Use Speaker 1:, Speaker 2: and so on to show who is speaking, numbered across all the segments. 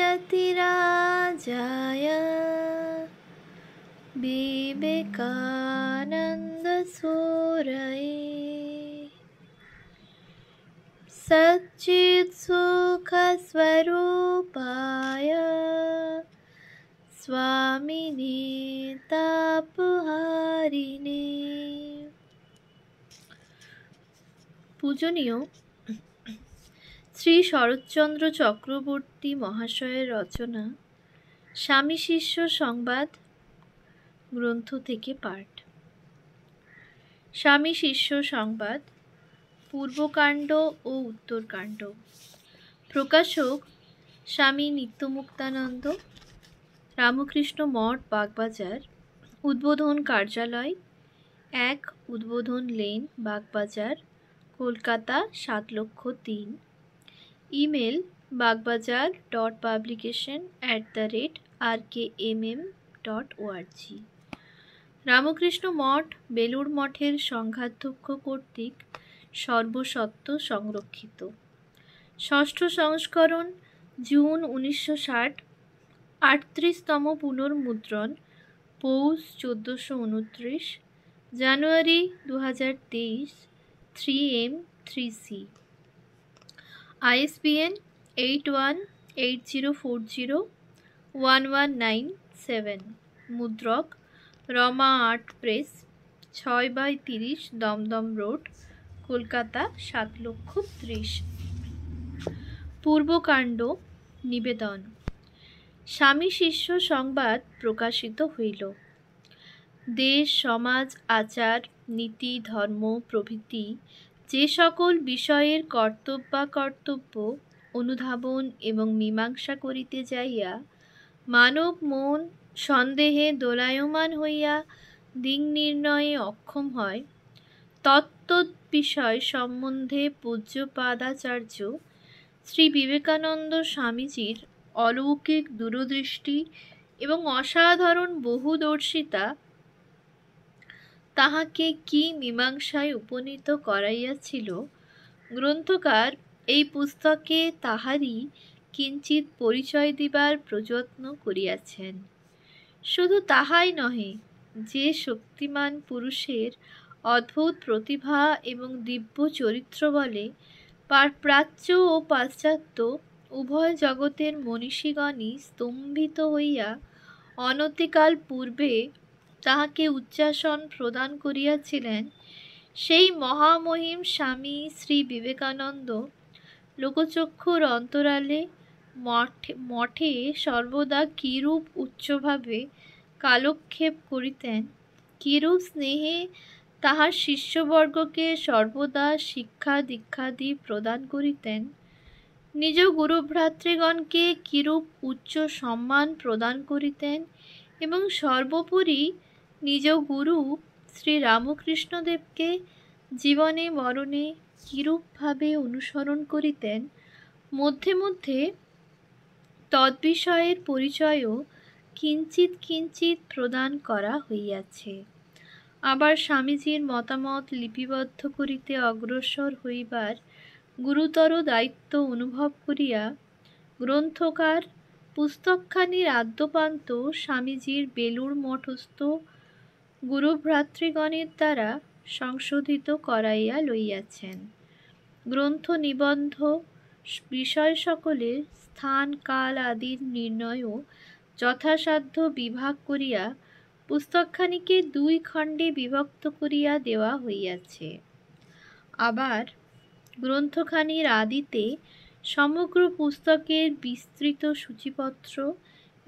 Speaker 1: भारतिराजाय विवेकानन्दसूरये सच्चित्सुखस्वरूपाय स्वामिने तापहारिणे। পূজনীয় শ্রী শরৎচন্দ্র চক্রবর্তী মহাশয়ের রচনা স্বামী শিষ্য সংবাদ গ্রন্থ থেকে পাঠ। স্বামী শিষ্য সংবাদ পূর্বকাণ্ড ও উত্তরকাণ্ড। প্রকাশক স্বামী নিত্যমুক্তানন্দ, রামকৃষ্ণ মঠ, বাগবাজার। উদ্বোধন কার্যালয় 1 Udbodhan lane, Bagbazar, Kolkata 7,03,000। Email bagbajar.publication@rkmm.org। Ramakrishna Math Belur মঠের সংঘাধ্যক্ষ কর্তৃক সর্বসত্ব সংরক্ষিত। ষষ্ঠ সংস্করণ জুন 1960, 38তম পুনর্মুদ্রণ পৌষ 1429, জানুয়ারি 2023, 3M 3C। ISBN 8180401197। মুদ্রক Rama art press, 6/30 Dum Dum road, Kolkata 7,30,000। পূর্বকাণ্ড নিবেদন। স্বামী শিষ্য সংবাদ প্রকাশিত হইল। দেশ, সমাজ, আচার, নীতি, ধর্ম প্রভৃতি যে সকল বিষয়ের কর্তব্য অনুধাবন এবং মীমাংসা করিতে যাইয়া মানব মন সন্দেহে দোলায়মান হইয়া দিক নির্ণয়ে অক্ষম হয়, তৎবিষয় সম্বন্ধে পূজ্যপাদাচার্য শ্রী বিবেকানন্দ স্বামীজির অলৌকিক দূরদৃষ্টি এবং অসাধারণ বহুদর্শিতা তাহাকে কি মীমাংসায় উপনীত করাইয়াছিল, গ্রন্থকার এই পুস্তকে তাহারই কিঞ্চিৎ পরিচয় দিবার প্রযত্ন করিয়াছেন। শুধু তাহাই নহে, যে শক্তিমান পুরুষের অদ্ভুত প্রতিভা এবং দিব্য চরিত্র বলে প্রাচ্য ও পাশ্চাত্য উভয় জগতের মনীষীগণই স্তম্ভিত হইয়া অনতিকাল পূর্বে তাহাকে উচ্চাসন প্রদান করিয়াছিলেন, সেই মহামহিম স্বামী শ্রী বিবেকানন্দ লোকচক্ষুর অন্তরালে মঠে সর্বদা কিরূপ উচ্চভাবে কালক্ষেপ করিতেন, কিরূপ স্নেহে তাহার শিষ্যবর্গকে সর্বদা শিক্ষা দীক্ষাদি প্রদান করিতেন, নিজ গুরুভ্রাতৃগণকে কিরূপ উচ্চ সম্মান প্রদান করিতেন এবং সর্বোপরি নিজ গুরু শ্রী রামকৃষ্ণদেবকে জীবনে মরণে কিরূপভাবে অনুসরণ করিতেন, মধ্যে মধ্যে তদ্বিষয়ের পরিচয়ও কিঞ্চিৎ কিঞ্চিৎ প্রদান করা হইয়াছে। আবার স্বামীজির মতামত লিপিবদ্ধ করিতে অগ্রসর হইবার গুরুতর দায়িত্ব অনুভব করিয়া গ্রন্থকার পুস্তকখানির আদ্যোপান্ত স্বামীজির বেলুড় মঠস্থ গুরুভ্রাতৃগণের দ্বারা সংশোধিত করাইয়া লইয়াছেন। গ্রন্থ নিবন্ধ বিষয় সকলের স্থান কাল আদির নির্ণয়ও যথাসাধ্য বিভাগ করিয়া পুস্তকখানিকে 2 খণ্ডে বিভক্ত করিয়া দেওয়া হইয়াছে। আবার গ্রন্থখানির আদিতে সমগ্র পুস্তকের বিস্তৃত সূচিপত্র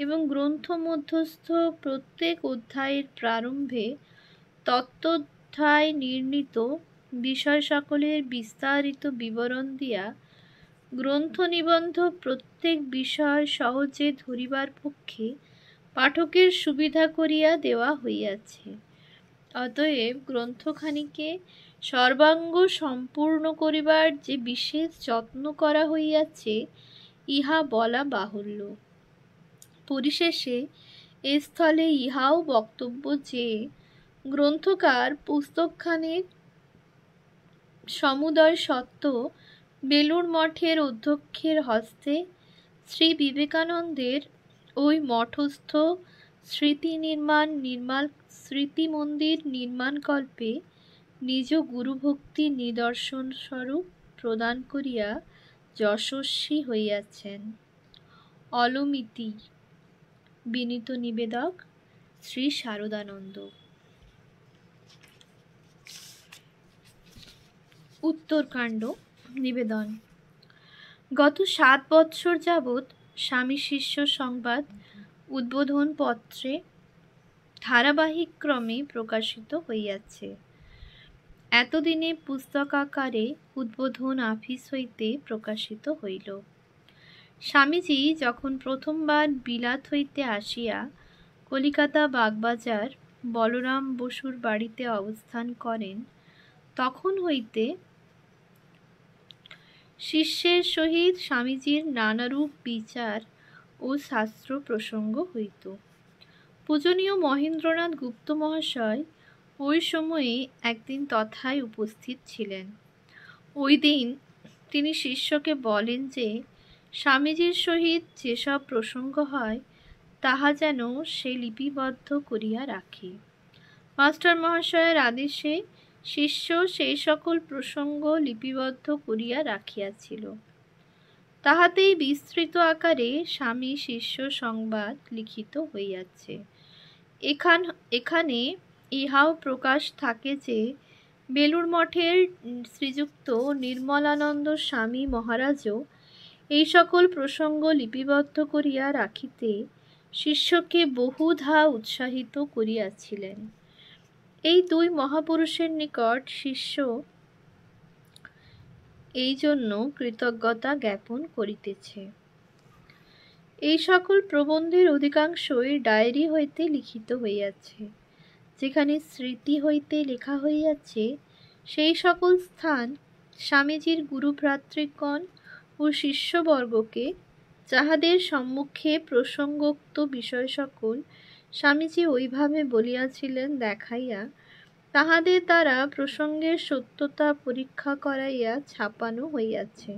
Speaker 1: এবং গ্রন্থ মধ্যস্থ প্রত্যেক অধ্যায়ের প্রারম্ভে তত্ত্বাধ্যায় নির্ণীত বিষয় সকলের বিস্তারিত বিবরণ দিয়া গ্রন্থ নিবন্ধ প্রত্যেক বিষয় সহজে ধরিবার পক্ষে পাঠকের সুবিধা করিয়া দেওয়া হইয়াছে। অতএব গ্রন্থখানিকে সর্বাঙ্গ সম্পূর্ণ করিবার যে বিশেষ যত্ন করা হইয়াছে, ইহা বলা বাহুল্য। পরিশেষে এ স্থলে ইহাও বক্তব্য যে গ্রন্থকার পুস্তকখানির সমুদয় সত্ত্ব বেলুড় মঠের অধ্যক্ষের হস্তে শ্রী বিবেকানন্দের ওই মঠস্থ স্মৃতি মন্দির নির্মাণকল্পে নিজ গুরুভক্তি নিদর্শন স্বরূপ প্রদান করিয়া যশস্বী হইয়াছেন। অলমিতি। বিনীত নিবেদক শ্রী শারদানন্দ। উত্তরকাণ্ড নিবেদন। গত 7 বৎসর যাবৎ স্বামী শিষ্য সংবাদ উদ্বোধন পত্রে ধারাবাহিক ক্রমে প্রকাশিত হইয়াছে। এতদিনে পুস্তকাকারে উদ্বোধন আফিস হইতে প্রকাশিত হইল। স্বামীজি যখন প্রথমবার বিলাত হইতে আসিয়া কলিকাতা বাগবাজার বলরাম বসুর বাড়িতে অবস্থান করেন, তখন হইতে শিষ্যের সহিত স্বামীজির নানারূপ বিচার ও শাস্ত্র প্রসঙ্গ হইত। পূজনীয় মহেন্দ্রনাথ গুপ্ত মহাশয় ওই সময়ে একদিন তথায় উপস্থিত ছিলেন। ওই দিন তিনি শিষ্যকে বলেন যে স্বামীজির সহিত যেসব প্রসঙ্গ হয় তাহা যেন সে লিপিবদ্ধ করিয়া রাখে। মাস্টার মহাশয়ের আদেশে শিষ্য সেই সকল প্রসঙ্গ লিপিবদ্ধ করিয়া রাখিয়াছিল। তাহাতেই বিস্তৃত আকারে স্বামী শিষ্য সংবাদ লিখিত হইয়াছে। এখানে ইহাও প্রকাশ থাকে যে বেলুড় মঠের শ্রীযুক্ত নির্মলানন্দ স্বামী মহারাজও এই সকল প্রসঙ্গ লিপিবদ্ধ করিয়া রাখিতে শিষ্যকে বহুধা উৎসাহিত করিয়াছিলেন। এই দুই মহাপুরুষের নিকট শিষ্য এই জন্য কৃতজ্ঞতা জ্ঞাপন করিতেছে। এই সকল প্রবন্ধের অধিকাংশই ডায়েরি হইতে লিখিত হইয়াছে। যেখানে স্মৃতি হইতে লেখা হইয়াছে সেই সকল স্থান স্বামীজির গুরুভ্রাতৃগণ ও শিষ্যবর্গকে যাহাদের সম্মুখে প্রসঙ্গোক্ত বিষয় সকল স্বামীজি ওইভাবে বলিয়াছিলেন দেখাইয়া তাহাদের দ্বারা প্রসঙ্গের সত্যতা পরীক্ষা করাইয়া ছাপানো হইয়াছে।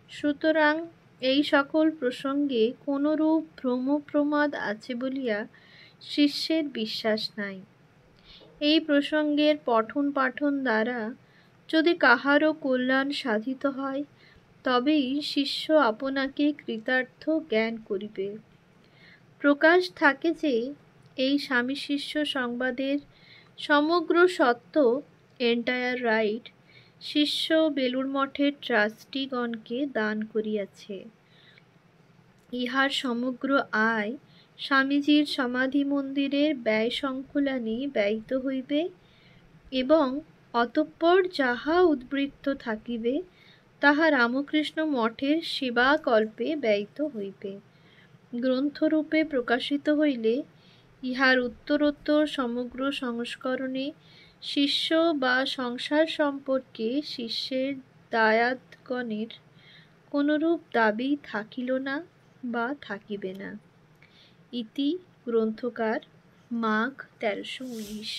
Speaker 1: সুতরাং এই সকল প্রসঙ্গে কোনরূপ ভ্রম প্রমাদ আছে বলিয়া শিষ্যের বিশ্বাস নাই। এই প্রসঙ্গের পঠন পাঠন দ্বারা যদি কাহারও কল্যাণ সাধিত হয় তবেই শিষ্য আপনাকে কৃতার্থ জ্ঞান করিবে। প্রকাশ থাকে যে এই স্বামী শিষ্য সংবাদের সমগ্র সত্য এন্টায়ার রাইট শিষ্য বেলুড় মঠের ট্রাস্টিগণকে দান করিয়াছে। ইহার সমগ্র আয় স্বামীজির সমাধি মন্দিরের ব্যয় সংকুলানে ব্যয়িত হইবে এবং অতঃপর যাহা উদ্বৃত্ত থাকিবে তাহা রামকৃষ্ণ মঠের সেবাকল্পে ব্যয়িত হইবে। গ্রন্থরূপে প্রকাশিত হইলে ইহার উত্তরোত্তর সমগ্র সংস্করণে শিষ্য বা সংসার সম্পর্কে শিষ্যের দায়াদগণের কোনরূপ দাবী থাকিল না বা থাকিবে না। ইতি গ্রন্থকার মাঘ 1319।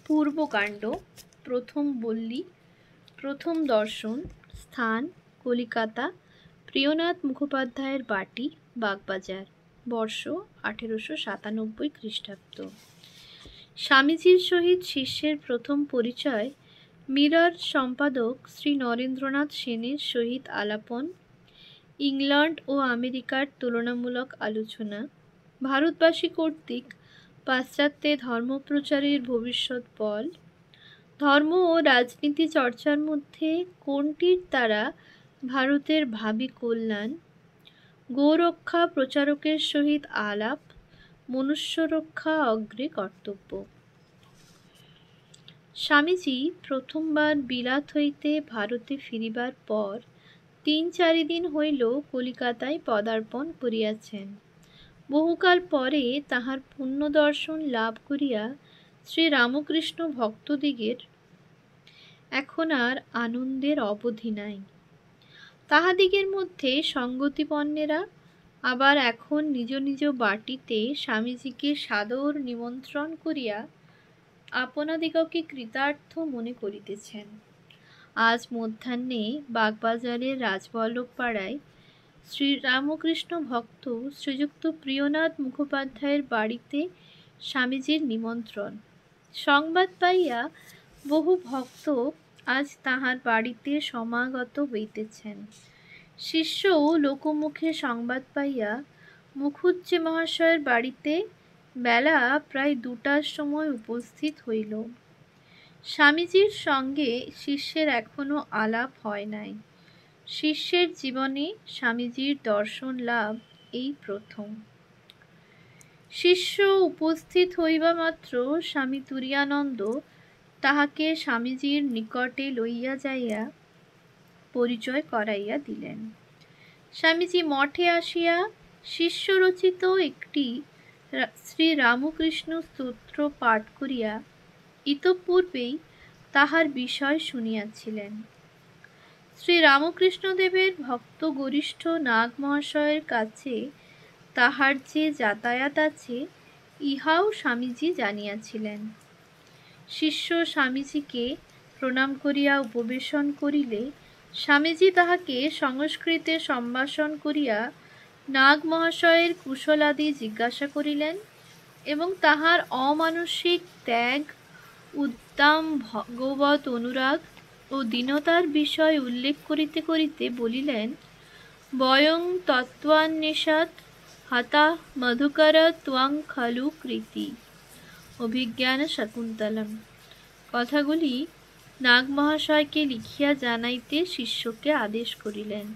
Speaker 1: পূর্বকাণ্ড। প্রথম বল্লী। প্রথম দর্শন। স্থান কলিকাতা, প্রিয়নাথ মুখোপাধ্যায়ের বাটি, বাগবাজার। বর্ষ 1897 খ্রিস্টাব্দ। স্বামীজির সহিত শিষ্যের প্রথম পরিচয় মিরর সম্পাদক শ্রী নরেন্দ্রনাথ সেনের সহিত আলাপন, ইংল্যান্ড ও আমেরিকার তুলনামূলক আলোচনা, ভারতবাসী কর্তৃক পাশ্চাত্যে ধর্মপ্রচারের ভবিষ্যৎ বল, ধর্ম ও রাজনীতি চর্চার মধ্যে কোনটির দ্বারা ভারতের ভাবী কল্যাণ, গোরক্ষা প্রচারকের সহিত আলাপ, মনুষ্য রক্ষা অগ্রে কর্তব্য। স্বামীজি প্রথমবার বিলাত হইতে ভারতে ফিরিবার পর 3-4 দিন হইল কলিকাতায় পদার্পণ করিয়াছেন। বহুকাল পরে তাহার পুণ্য দর্শন লাভ করিয়া শ্রী রামকৃষ্ণ ভক্তদিগের এখন আর আনন্দের অবধি নাই। তাহাদিগের মধ্যে সঙ্গতিপন্নেরা আবার এখন নিজ নিজ বাটিতে স্বামীজিকে সাদর নিমন্ত্রণ করিয়া আপনাদিগকে কৃতার্থ মনে করিতেছেন। আজ মধ্যাহ্নে বাগবাজারের রাজবল্লভ পাড়ায় শ্রীরামকৃষ্ণ ভক্ত শ্রীযুক্ত প্রিয়নাথ মুখোপাধ্যায়ের বাড়িতে স্বামীজির নিমন্ত্রণ। সংবাদ পাইয়া বহু ভক্ত আজ তাহার বাড়িতে সমাগত হইতেছেন। শিষ্যও লোকমুখে সংবাদ পাইয়া মুখুজ্জে মহাশয়ের বাড়িতে বেলা প্রায় 2টার সময় উপস্থিত হইল। স্বামীজির সঙ্গে শিষ্যের এখনো আলাপ হয় নাই। শিষ্যের জীবনে স্বামীজির দর্শন লাভ এই প্রথম। শিষ্য উপস্থিত হইবা মাত্র স্বামী তুরীয়ানন্দ তাহাকে স্বামীজির নিকটে লইয়া যাইয়া পরিচয় করাইয়া দিলেন। স্বামীজি মঠে আসিয়া শিষ্যরচিত একটি শ্রীরামকৃষ্ণ স্তোত্র পাঠ করিয়া ইতঃপূর্বেই তাহার বিষয় শুনিয়াছিলেন। শ্রীরামকৃষ্ণদেবের ভক্ত গরিষ্ঠ নাগ মহাশয়ের কাছে তাহার যে যাতায়াত আছে ইহাও স্বামীজি জানিয়াছিলেন। শিষ্য স্বামীজিকে প্রণাম করিয়া উপবেশন করিলে স্বামীজি তাহাকে সংস্কৃতে সম্ভাষণ করিয়া নাগ মহাশয়ের কুশলাদি জিজ্ঞাসা করিলেন এবং তাহার অমানসিক ত্যাগ, উদ্দাম ভগবত অনুরাগ ও দীনতার বিষয় উল্লেখ করিতে করিতে বলিলেন, বয়ং তত্ত্বান্বেষাৎ হতা মধুকর ত্বং খলু কৃতি অভিজ্ঞান শকুন্তলম। কথাগুলি নাগ মহাশয়কে লিখিয়া জানাইতে শিষ্যকে আদেশ করিলেন।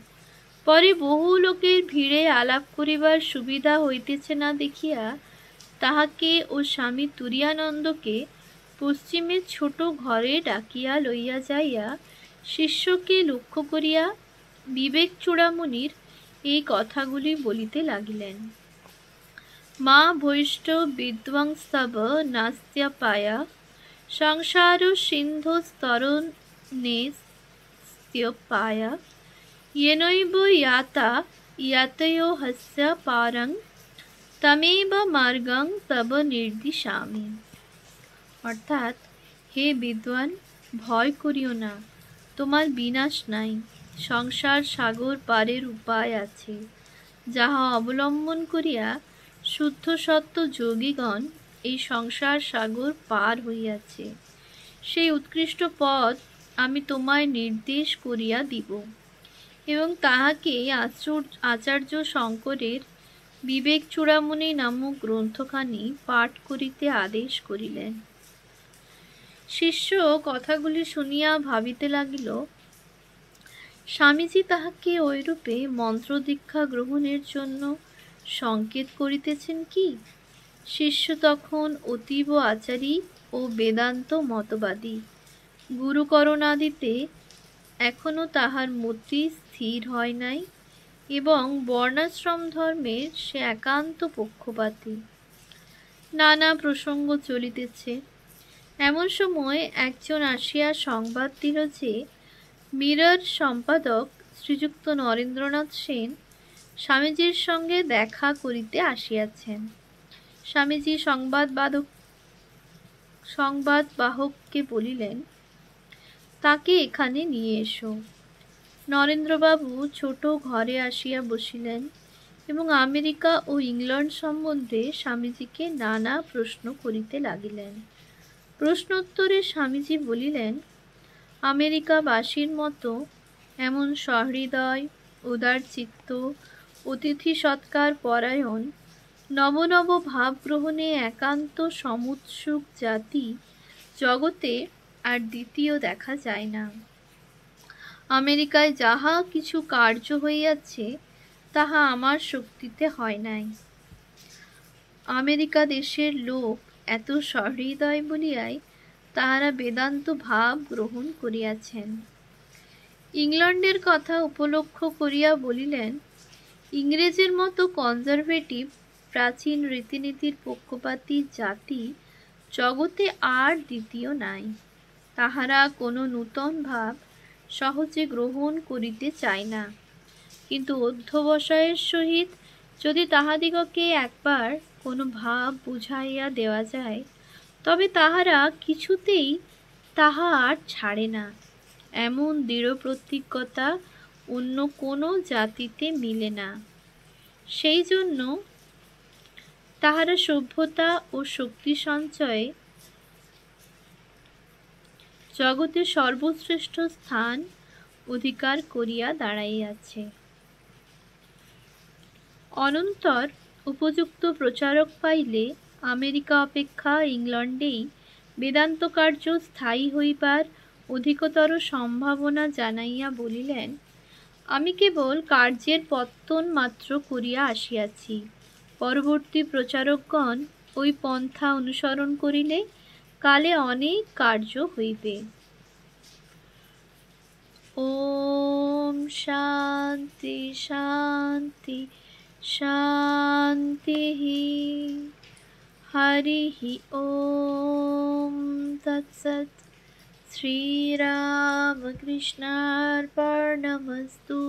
Speaker 1: পরে বহু লোকের ভিড়ে আলাপ করিবার সুবিধা হইতেছে না দেখিয়া তাহাকে ও স্বামী তুরীয়ানন্দকে পশ্চিমের ছোট ঘরে ডাকিয়া লইয়া যাইয়া শিষ্যকে লক্ষ্য করিয়া বিবেক চূড়ামণির এই কথাগুলি বলিতে লাগিলেন। মা বৈষ্ণব বিধ্বংস্তব নাস্ত্যপায়া সংসার সিন্ধুস্তরণেস্ত্যপায়া येनैव याता यातयो हस्य पारं तमेव मार्गं तब निर्दिशामि। অর্থাৎ, হে বিদ্বান, ভয় করিও না, তোমার বিনাশ নাই। সংসার সাগর পারের উপায় আছে, যাহা অবলম্বন করিয়া শুদ্ধ সত্য যোগীগণ এই সংসার সাগর পার হইয়াছে। সেই উৎকৃষ্ট পথ আমি তোমায় নির্দেশ করিয়া দিব। এবং তাহাকে আচার্য শঙ্করের বিবেক চূড়ামণি নামক গ্রন্থখানি পাঠ করিতে আদেশ করিলেন। শিষ্য কথাগুলি শুনিয়া ভাবিতে লাগিল, স্বামীজি তাহাকে ঐরূপে মন্ত্রদীক্ষা গ্রহণের জন্য সংকেত করিতেছেন কি? শিষ্য তখন অতীব আচারী ও বেদান্ত মতবাদী। গুরুকরণাদিতে এখনো তাহার মতি স্থির হয় নাই এবং বর্ণাশ্রম ধর্মের সে একান্ত পক্ষপাতী। নানা প্রসঙ্গ চলিতেছে। এমন সময় একজন আসিয়া সংবাদ দিল যে মিরর সম্পাদক শ্রীযুক্ত নরেন্দ্রনাথ সেন স্বামীজির সঙ্গে দেখা করিতে আসিয়াছেন। স্বামীজি সংবাদবাহককে বলিলেন, তাকে এখানে নিয়ে এসো। নরেন্দ্রবাবু ছোট ঘরে আসিয়া বসিলেন এবং আমেরিকা ও ইংল্যান্ড সম্বন্ধে স্বামীজিকে নানা প্রশ্ন করিতে লাগিলেন। প্রশ্নোত্তরে স্বামীজি বলিলেন, আমেরিকাবাসীর মতো এমন সহৃদয়, উদারচিত্ত, অতিথি সৎকার পরায়ণ, নব নব ভাব গ্রহণে একান্ত সমুৎসুক জাতি জগতে আর দ্বিতীয় দেখা যায় না। আমেরিকায় যাহা কিছু কার্য হইয়াছে তাহা আমার শক্তিতে হয় নাই। আমেরিকা দেশের লোক এত সহৃদয় বলিয়াই তাহারা বেদান্ত ভাব গ্রহণ করিয়াছেন। ইংল্যান্ডের কথা উপলক্ষ করিয়া বলিলেন, ইংরেজের মতো কনজারভেটিভ প্রাচীন রীতিনীতির পক্ষপাতী জাতি জগতে আর দ্বিতীয় নাই। তাহারা কোনো নূতন ভাব সহজে গ্রহণ করিতে চায় না, কিন্তু অধ্যবসায়ের সহিত যদি তাহাদিগকে একবার কোনো ভাব বুঝাইয়া দেওয়া যায়, তবে তাহারা কিছুতেই তাহা আর ছাড়ে না। এমন দৃঢ় প্রতিজ্ঞতা অন্য কোনো জাতিতে মিলে না। সেই জন্য তাহারা সভ্যতা ও শক্তি সঞ্চয়ে জগতে সর্বশ্রেষ্ঠ স্থান অধিকার করিয়া দাঁড়াইয়াছে। অনন্তর উপযুক্ত প্রচারক পাইলে আমেরিকা অপেক্ষা ইংলণ্ডেই বেদান্ত কার্য স্থায়ী হইবার অধিকতর সম্ভাবনা জানাইয়া বলিলেন, আমি কেবল কার্যের পত্তন মাত্র করিয়া আসিয়াছি। পরবর্তী প্রচারকগণ ওই পন্থা অনুসরণ করিলে কালে অনেক কার্য হইবে। ওম শান্তি শান্তি শান্তিঃ। হরিঃ ওম তৎসৎ। শ্রীরামকৃষ্ণার্পণমস্তু।